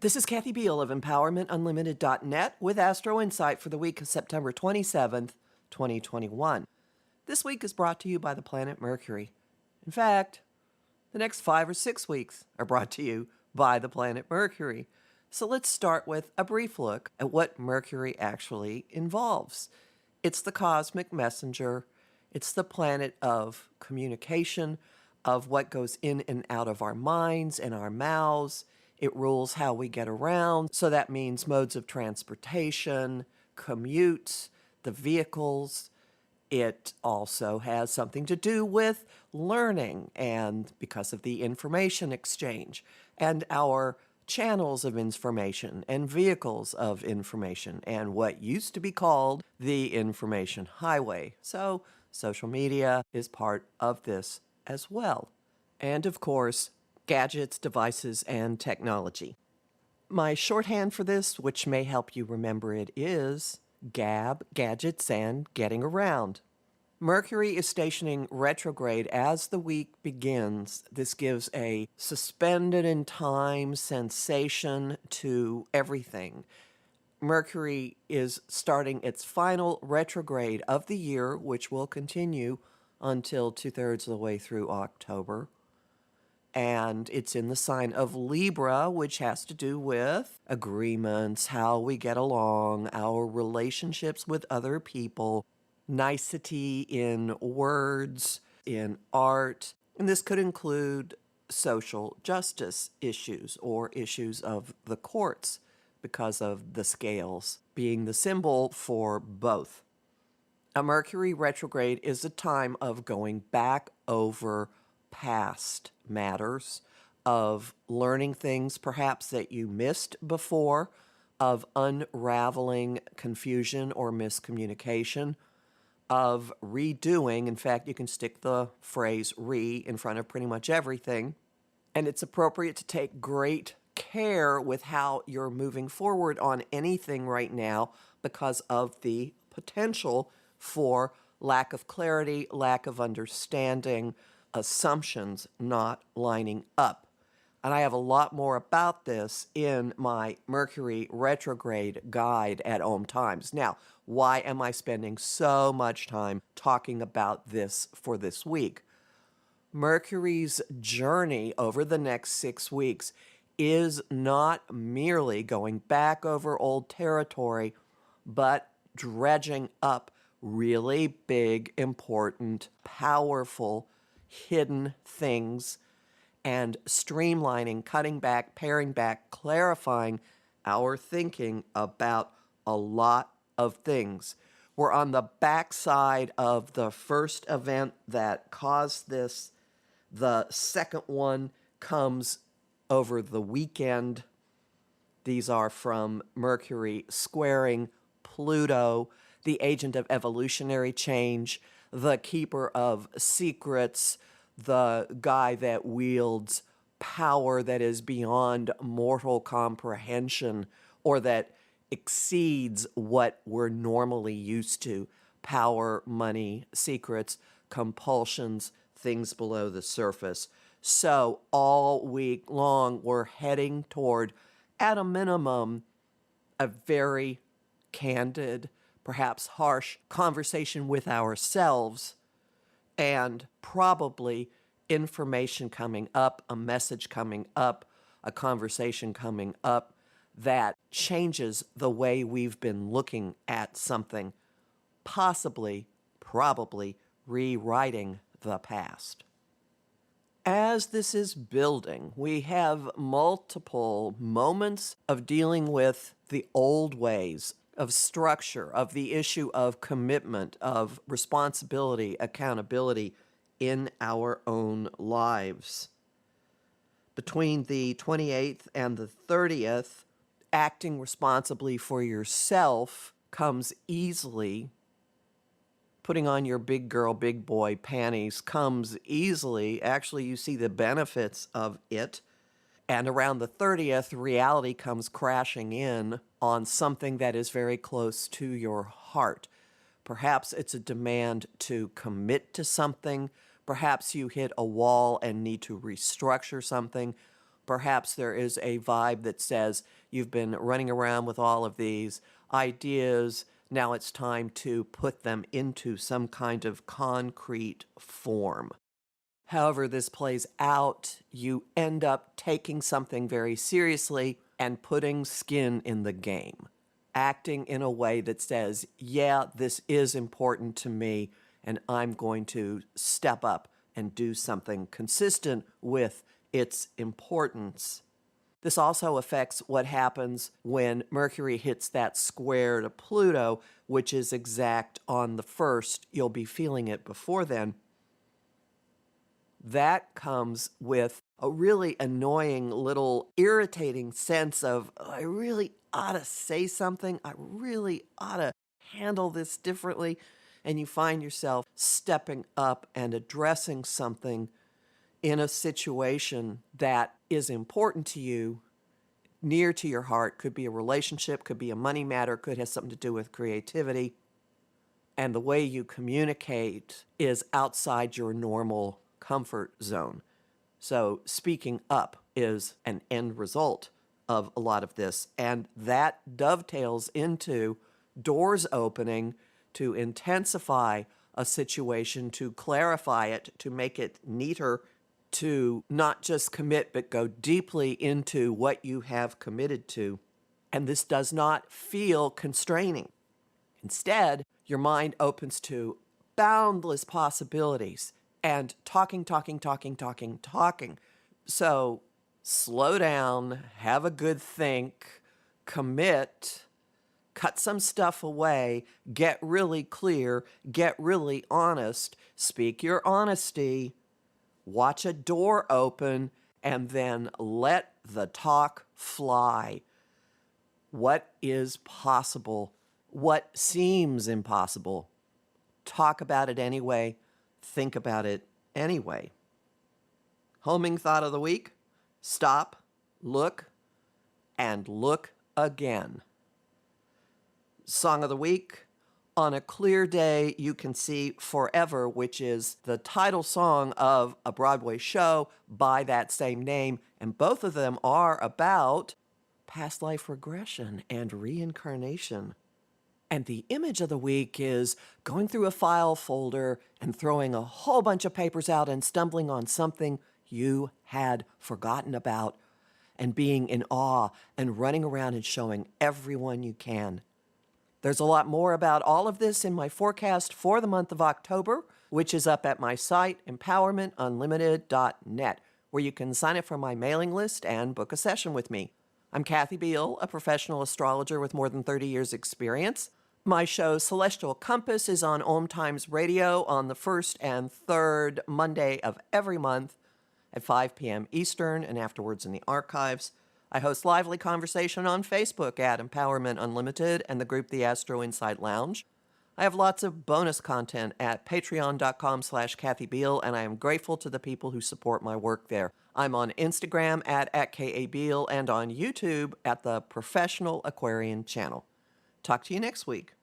This is Kathy Biehl of EmpowermentUnlimited.net with Astro-Insight for the week of September 27th, 2021. This week is brought to you by the planet Mercury. In fact, the next 5 or 6 weeks are brought to you by the planet Mercury. So let's start with a brief look at what Mercury actually involves. It's the cosmic messenger. It's the planet of communication, of what goes in and out of our minds and our mouths. It rules how we get around. So that means modes of transportation, commutes, the vehicles. It also has something to do with learning and because of the information exchange and our channels of information and vehicles of information and what used to be called the information highway. So social media is part of this as well. And of course, gadgets, devices, and technology. My shorthand for this, which may help you remember it, is GAB, gadgets, and getting around. Mercury is stationing retrograde as the week begins. This gives a suspended in time sensation to everything. Mercury is starting its final retrograde of the year, which will continue until 2/3 of the way through October. And it's in the sign of Libra, which has to do with agreements, how we get along, our relationships with other people, nicety in words, in art. And this could include social justice issues or issues of the courts because of the scales being the symbol for both. A Mercury retrograde is a time of going back over past matters, of learning things perhaps that you missed before, of unraveling confusion or miscommunication, of redoing. In fact, you can stick the phrase re in front of pretty much everything. And it's appropriate to take great care with how you're moving forward on anything right now because of the potential for lack of clarity, lack of understanding, assumptions not lining up. And I have a lot more about this in my Mercury retrograde guide at Om Times. Now, why am I spending so much time talking about this for this week? Mercury's journey over the next 6 weeks is not merely going back over old territory, but dredging up really big, important, powerful, hidden things and streamlining, cutting back, paring back, clarifying our thinking about a lot of things. We're on the backside of the first event that caused this. The second one comes over the weekend. These are from Mercury squaring Pluto, the agent of evolutionary change, the keeper of secrets, the guy that wields power that is beyond mortal comprehension or that exceeds what we're normally used to. Power, money, secrets, compulsions, things below the surface. So all week long, we're heading toward, at a minimum, a very candid, perhaps harsh conversation with ourselves, and probably information coming up, a message coming up, a conversation coming up that changes the way we've been looking at something, possibly, probably rewriting the past. As this is building, we have multiple moments of dealing with the old ways of structure, of the issue of commitment, of responsibility, accountability in our own lives. Between the 28th and the 30th, acting responsibly for yourself comes easily. Putting on your big girl, big boy panties comes easily. Actually, you see the benefits of it. And around the 30th, reality comes crashing in on something that is very close to your heart. Perhaps it's a demand to commit to something. Perhaps you hit a wall and need to restructure something. Perhaps there is a vibe that says you've been running around with all of these ideas. Now it's time to put them into some kind of concrete form. However this plays out, you end up taking something very seriously and putting skin in the game, acting in a way that says, yeah, this is important to me, and I'm going to step up and do something consistent with its importance. This also affects what happens when Mercury hits that square to Pluto, which is exact on the 1st. You'll be feeling it before then. That comes with a really annoying little irritating sense of, oh, I really ought to say something. I really ought to handle this differently. And you find yourself stepping up and addressing something in a situation that is important to you, near to your heart. Could be a relationship, could be a money matter, could have something to do with creativity. And the way you communicate is outside your normal comfort zone. So speaking up is an end result of a lot of this. And that dovetails into doors opening to intensify a situation, to clarify it, to make it neater, to not just commit, but go deeply into what you have committed to. And this does not feel constraining. Instead, your mind opens to boundless possibilities and talking. So slow down, have a good think, commit, cut some stuff away, get really clear, get really honest, speak your honesty, watch a door open, and then let the talk fly. What is possible? What seems impossible? Talk about it anyway. Think about it anyway. Homing thought of the week: stop, look, and look again. Song of the week: On a Clear Day You Can See Forever, which is the title song of a Broadway show by that same name. And both of them are about past life regression and reincarnation. And the image of the week is going through a file folder and throwing a whole bunch of papers out and stumbling on something you had forgotten about, and being in awe and running around and showing everyone you can. There's a lot more about all of this in my forecast for the month of October, which is up at my site, empowermentunlimited.net, where you can sign up for my mailing list and book a session with me. I'm Kathy Biehl, a professional astrologer with more than 30 years' experience. My show, Celestial Compass, is on Om Times Radio on the 1st and 3rd Monday of every month at 5 p.m. Eastern and afterwards in the archives. I host lively conversation on Facebook at Empowerment Unlimited and the group The Astro-Insight Lounge. I have lots of bonus content at patreon.com/Kathy Biehl, and I am grateful to the people who support my work there. I'm on Instagram at @KABiehl and on YouTube at the Professional Aquarian channel. Talk to you next week.